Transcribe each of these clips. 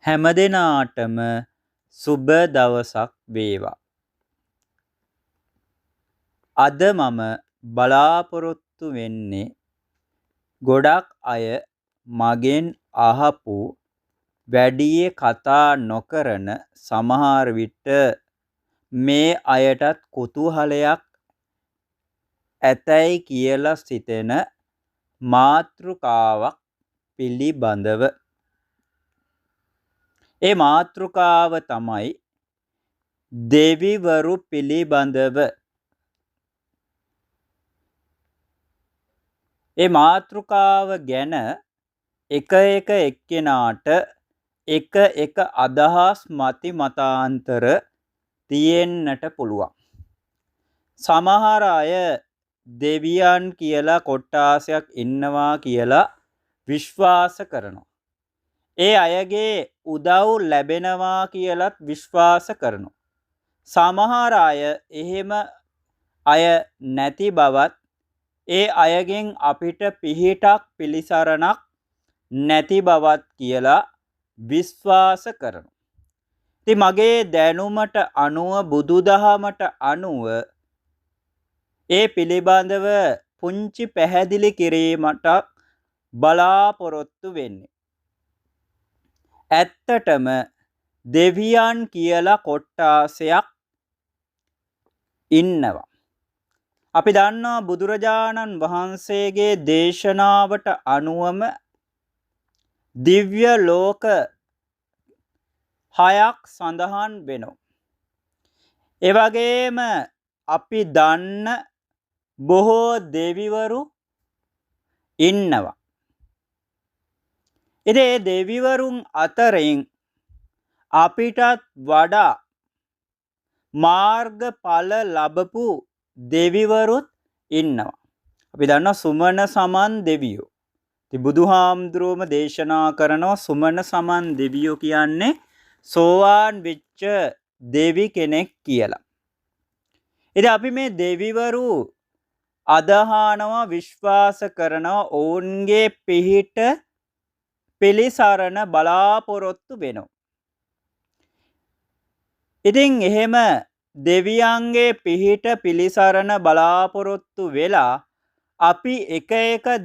හැමදෙනාටම සුබ දවසක් වේවා. අද මම බලාපොරොත්තු වෙන්නේ ගොඩක් අය මගෙන් අහපු වැඩියේ කතා නොකරන සමහර විට මේ අයටත් කුතුහලයක් ඇතැයි කියලා සිතෙන මාතෘකාවක් පිළිබඳව. ඒ මාතෘකාව තමයි දෙවිවරු පිළිබඳව. ඒ මාතෘකාව ගැන එක එක්කෙනාට එක අදහස් මති මතාන්තර තියෙන්නට පුළුවන්. සමහර අය දෙවියන් කියලා කොට්ටාසයක් ඉන්නවා කියලා විශ්වාස කරනවා. ඒ අයගේ උදව් ලැබෙනවා කියලත් විශ්වාස කරනවා. සමහර අය එහෙම අය නැති බවත් ඒ අයගෙන් අපිට පිහිටක් පිළිසරණක් නැති බවත් කියලා විශ්වාස කරනවා. ඉතින් මගේ දැනුමට අනුව බුදුදහමට අනුව ඒ පිළිබඳව පුංචි පැහැදිලි කිරීමට බලාපොරොත්තු වෙන්නේ. ඇත්තටම දෙවියන් කියලා කොට්ටාසයක් ඉන්නවා. අපි දන්නවා බුදුරජාණන් වහන්සේගේ දේශනාවට අනුවම දිව්‍ය ලෝක 6ක් සඳහන් වෙනවා. ඒ වගේම අපි දන්න බොහෝ දෙවිවරු ඉන්නවා. ඉතින් දෙවිවරුන් අතරින් අපිටත් වඩා මාර්ගඵල ලැබපු දෙවිවරුත් ඉන්නවා. අපි දන්නවා සුමන සමන් දෙවියෝ. ඉතින් බුදුහාමුදුරුවෝම දේශනා කරනවා සුමන සමන් දෙවියෝ කියන්නේ සෝවාන් වෙච්ච දෙවි කෙනෙක් කියලා. ඉතින් අපි මේ දෙවිවරු අදහනවා විශ්වාස කරනවා ඔවුන්ගේ පිහිට පිළිසරණ බලාපොරොත්තු වෙනවා. ඉතින් එහෙම දෙවියන්ගේ පිහිට පිළිසරණ බලාපොරොත්තු වෙලා අපි එක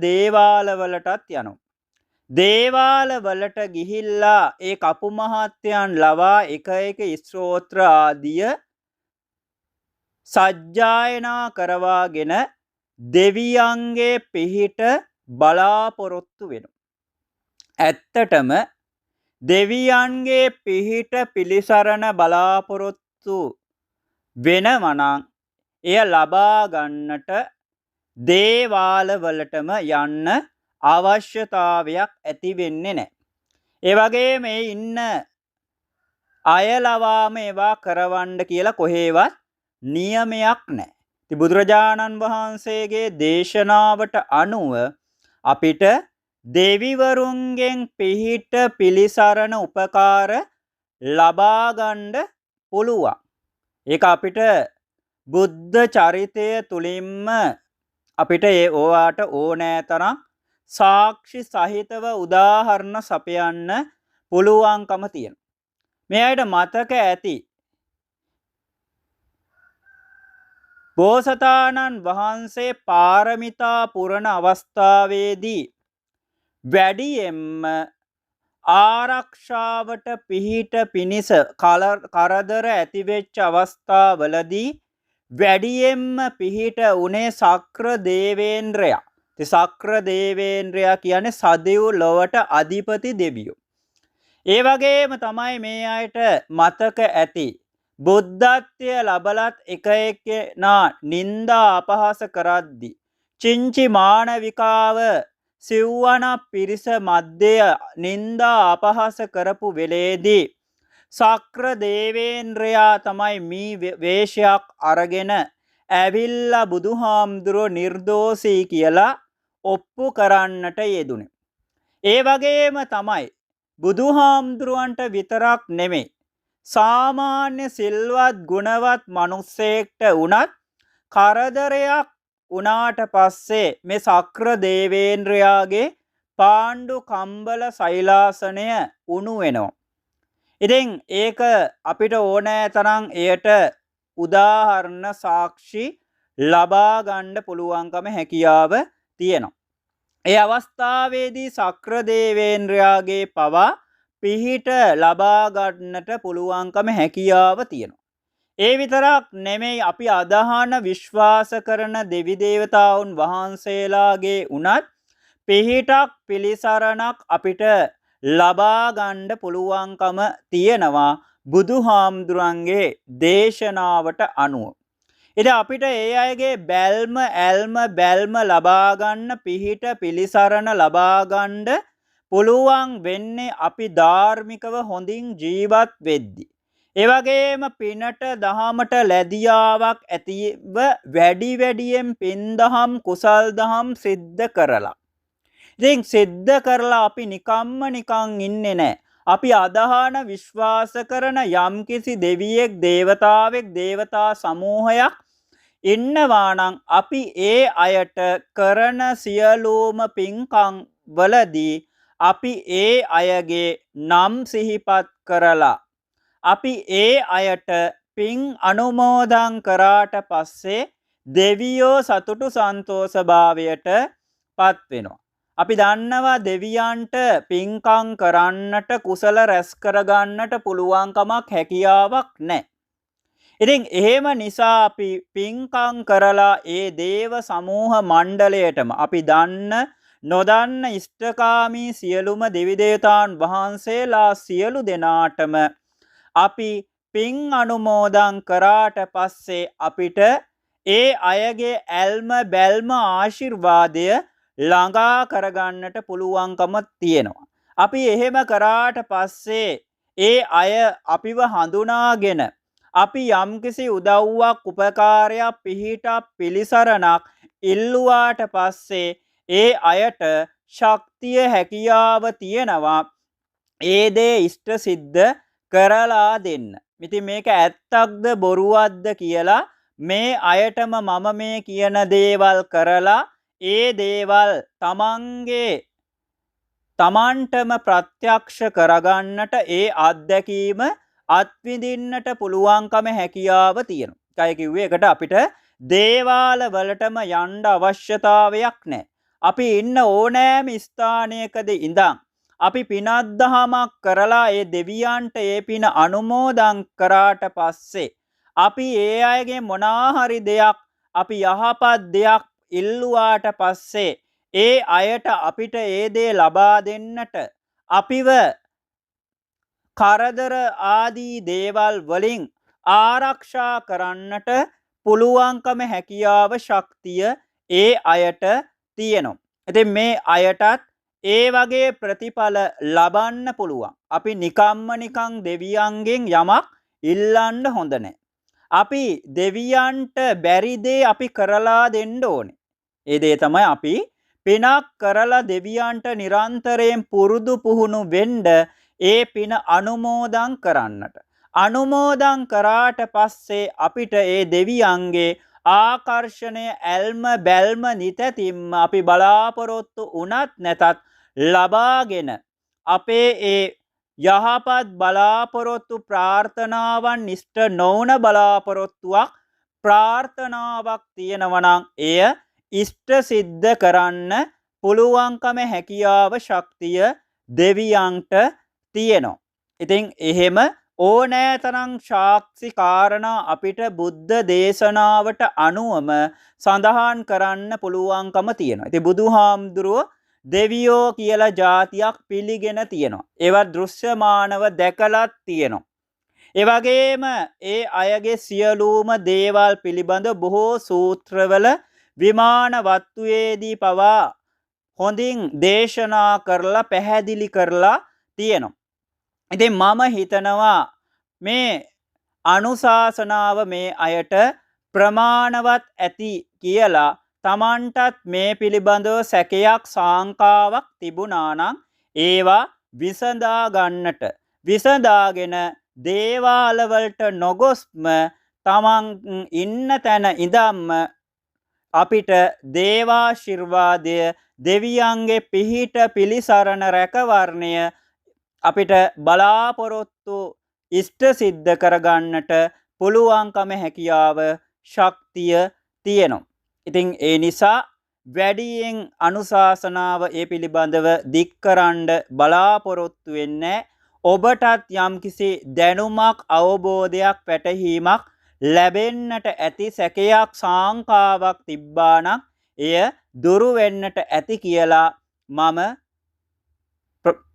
දේවාලවලටත් යනවා. දේවාලවලට ගිහිල්ලා ඒ කපු මහත්තයන් ලවා එක ස්තෝත්‍ර ආදිය සජ්ජායනා කරවාගෙන දෙවියන්ගේ පිහිට බලාපොරොත්තු වෙනවා. ඇත්තටම දෙවියන්ගේ පිහිට පිළිසරණ බලාපොරොත්තු වෙනවනම් එය ලබා ගන්නට දේවාලවලටම යන්න අවශ්‍යතාවයක් ඇති වෙන්නේ නැහැ. ඒ වගේම මේ ඉන්න අයලවාම ඒවා කරවන්න කියලා කොහේවත් නියමයක් නැහැ. ඉතින් බුදුරජාණන් වහන්සේගේ දේශනාවට අනුව අපිට දෙවිවරුන්ගෙන් පිහිට පිළිසරණ උපකාර ලබා ගන්න පුළුවන්. ඒක අපිට බුද්ධ චරිතය තුලින්ම අපිට ඕවාට ඕනෑ තරම් සාක්ෂි සහිතව උදාහරණ සපයන්න පුළුවන්කම තියෙනවා. මේ අයට මතක ඇති බෝසතාණන් වහන්සේ පාරමිතා පුරන අවස්ථාවේදී වැඩියෙන්ම ආරක්ෂාවට පිහිට පිණිස කරදර ඇතිවෙච්ච අවස්ථාවලදී වැඩියෙන්ම පිහිට උනේ සක්‍ර දේවේන්ද්‍රයා. සක්‍ර දේවේන්ද්‍රයා කියන්නේ සදෙව් ලොවට අධිපති දෙවියෝ. ඒ වගේම තමයි මේ අයට මතක ඇති බුද්ධත්වය ලබලත් එක එක්කෙනා නින්දා අපහාස කරද්දී චිංචි මානවිකාව සිව්වන පිරිස මැද්දේ නින්දා අපහාස කරපු වෙලේදී සක්‍ර දේවේන්ද්‍රයා තමයි මේ වේශයක් අරගෙන ඇවිල්ලා බුදුහාමුදුරුවෝ නිර්දෝෂී කියලා ඔප්පු කරන්නට යෙදුනේ. ඒ වගේම තමයි බුදුහාමුදුරුවන්ට විතරක් නෙමෙයි සාමාන්‍ය සිල්වත් ගුණවත් මිනිස්සෙක්ට වුණත් කරදරයක් උනාට පස්සේ මේ සක්‍ර දේවේන්ද්‍රයාගේ පාණ්ඩු කම්බල සෛලාසනය උණු වෙනවා. ඉතින් ඒක අපිට ඕනෑ තරම් එයට උදාහරණ සාක්ෂි ලබා ගන්න පුළුවන්කම හැකියාව තියෙනවා. ඒ අවස්ථාවේදී සක්‍ර දේවේන්ද්‍රයාගේ පවා පිහිට ලබා ගන්නට පුළුවන්කම හැකියාව තියෙනවා. ඒ විතරක් නෙමෙයි අපි අදහන විශ්වාස කරන දෙවි දේවතාවුන් වහන්සේලාගේ උනත් පිහිටක් පිළිසරණක් අපිට ලබා ගන්න පුළුවන්කම තියෙනවා බුදුහාමුදුරන්ගේ දේශනාවට අනුව. ඉතින් අපිට ඒ අයගේ බැල්ම ලබා ගන්න පිහිට පිළිසරණ ලබා ගන්න පුළුවන් වෙන්නේ අපි ධාර්මිකව හොඳින් ජීවත් වෙද්දී. ඒ වගේම පිනට දහමට ලැබියාවක් ඇතිව වැඩි වැඩියෙන් පින් දහම් කුසල් දහම් සිද්ධ කරලා. ඉතින් සිද්ධ කරලා අපි නිකන් ඉන්නේ නැහැ. අපි අදහන විශ්වාස කරන යම්කිසි දෙවියෙක් දේවතාවෙක් දේවතා සමූහයක් ඉන්නවා නම් අපි ඒ අයට කරන සියලුම පින්කම් වලදී අපි ඒ අයගේ නම් සිහිපත් කරලා අපි ඒ අයට පින් අනුමෝදන් කරාට පස්සේ දෙවියෝ සතුටු සන්තෝෂ භාවයට පත් වෙනවා. අපි දන්නවා දෙවියන්ට පින්කම් කරන්නට කුසල රැස් කරගන්නට පුළුවන්කමක් හැකියාවක් නැහැ. ඉතින් එහෙම නිසා අපි පින්කම් කරලා ඒ දේව සමූහ මණ්ඩලයටම අපි දන්න නොදන්න ඉෂ්ඨකාමී සියලුම දෙවි දේවතාවුන් වහන්සේලා සියලු දෙනාටම අපි පින් අනුමෝදන් කරාට පස්සේ අපිට ඒ අයගේ ඇල්ම බැල්ම ආශිර්වාදය ළඟා කරගන්නට පුළුවන්කම තියෙනවා. අපි එහෙම කරාට පස්සේ ඒ අය අපිව හඳුනාගෙන අපි යම්කිසි උදව්වක් උපකාරයක් පිහිටක් පිළිසරණක් ඉල්ලුවාට පස්සේ ඒ අයට ශක්තිය හැකියාව තියෙනවා ඒ දේ ඉෂ්ට සිද්ධ කරලා දෙන්න. ඉතින් මේක ඇත්තක්ද බොරුවක්ද කියලා මේ අයටම මම මේ කියන දේවල් කරලා ඒ දේවල් තමන්ටම ප්‍රත්‍යක්ෂ කරගන්නට ඒ අත්දැකීම අත්විඳින්නට පුළුවන්කම හැකියාව තියෙනවා. ඒකයි කිව්වේ ඒකට අපිට දේවාල වලටම යන්න අවශ්‍යතාවයක් නැහැ. අපි ඉන්න ඕනෑම ස්ථානයකදී ඉඳන් අපි පිනක් දහමක් කරලා ඒ දෙවියන්ට ඒ පින අනුමෝදන් කරාට පස්සේ අපි ඒ අයගේ මොනාහරි දෙයක් අපි යහපත් දෙයක් ඉල්ලුවාට පස්සේ ඒ අයට අපිට ඒ දේ ලබා දෙන්නට අපිව කරදර ආදී දේවල් වලින් ආරක්ෂා කරන්නට පුළුවන්කම හැකියාව ශක්තිය ඒ අයට තියෙනවා. ඉතින් මේ අයටත් ඒ වගේ ප්‍රතිඵල ලබන්න පුළුවන්. අපි නිකන් දෙවියන්ගෙන් යමක් ඉල්ලන්න හොඳ නැහැ. අපි දෙවියන්ට බැරි දේ අපි කරලා දෙන්න ඕනේ. ඒ දේ තමයි අපි පිනක් කරලා දෙවියන්ට නිරන්තරයෙන් පුරුදු පුහුණු වෙන්න ඒ පින අනුමෝදන් කරන්නට. අනුමෝදන් කරාට පස්සේ අපිට ඒ දෙවියන්ගේ ආකර්ෂණය ඇල්ම බැල්ම නිතැතින්ම අපි බලාපොරොත්තු වුණත් නැතත් ලබාගෙන අපේ ඒ යහපත් බලාපොරොත්තු ප්‍රාර්ථනාවන් ඉෂ්ට නොවන බලාපොරොත්තුවක් ප්‍රාර්ථනාවක් තියෙනවා නම් එය ඉෂ්ට සිද්ධ කරන්න පුළුවන්කම හැකියාව ශක්තිය දෙවියන්ට තියෙනවා. ඉතින් එහෙම ඕනෑ තරම් සාක්ෂි කාරණා අපිට බුද්ධ දේශනාවට අනුවම සඳහන් කරන්න පුළුවන්කම තියෙනවා. ඉතින් බුදුහාමුදුරුවෝ දෙවියෝ කියලා જાතියක් පිළිගෙන තියෙනවා. ඒවා දෘශ්‍යමානව දැකලත් තියෙනවා. ඒ වගේම ඒ අයගේ සියලුම දේවල් පිළිබඳ බොහෝ සූත්‍රවල විමාන වත්තුවේදී පවා හොඳින් දේශනා කරලා පැහැදිලි කරලා තියෙනවා. ඉතින් මම හිතනවා මේ අනුශාසනාව මේ අයට ප්‍රමාණවත් ඇති කියලා තමන්ටත් මේ පිළිබඳව සැකයක් සාංකාවක් තිබුණා නම් ඒවා විසඳා ගන්නට විසඳාගෙන දේවාල වලට නොගොස්ම තමන් ඉන්න තැන ඉඳන්ම අපිට දේවාශිර්වාදය දෙවියන්ගේ පිහිට පිළිසරණ රැකවරණය අපිට බලාපොරොත්තු ඉෂ්ට සිද්ධ කරගන්නට පුළුවන්කම හැකියාව ශක්තිය තියෙනවා. ඉතින් ඒ නිසා වැඩියෙන් අනුශාසනාව ඒ පිළිබඳව දික්කරන්න බලාපොරොත්තු වෙන්නේ ඔබටත් යම්කිසි දැනුමක් අවබෝධයක් පැටහීමක් ලැබෙන්නට ඇති සැකයක් සාංකාවක් තිබ්බානම් එය දුරු වෙන්නට ඇති කියලා මම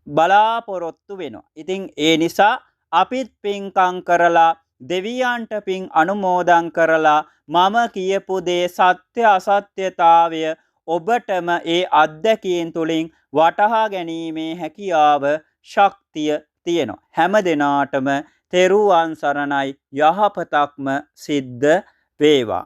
බලාපොරොත්තු වෙනවා. ඉතින් ඒ නිසා අපිත් පින්කම් කරලා දෙවියන්ට පින් අනුමෝදන් කරලා මම කියපු දේ සත්‍ය අසත්‍යතාවය ඔබටම ඒ අත්දැකීම් තුලින් වටහා ගැනීමේ හැකියාව ශක්තිය තියෙනවා. හැම දිනාටම තෙරුවන් සරණයි, යහපතක්ම සිද්ධ වේවා.